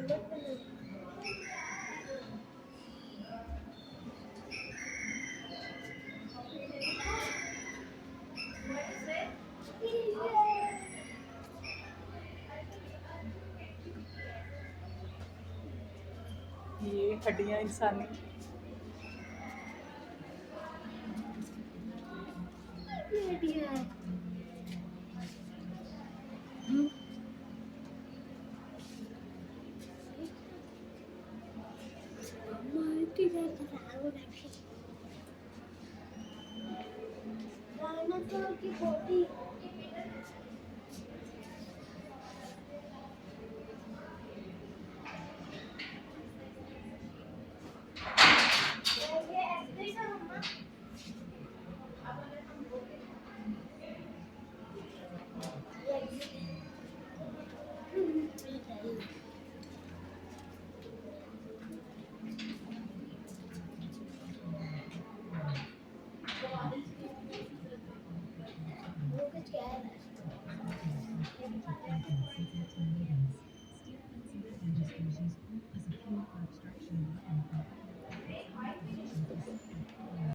ये हड्डियां इंसानी। डायनासोर की बॉडी ये ऐसे ही था मम्मा वो कुछ क्या है Steel fencing and species as a fuel for extraction and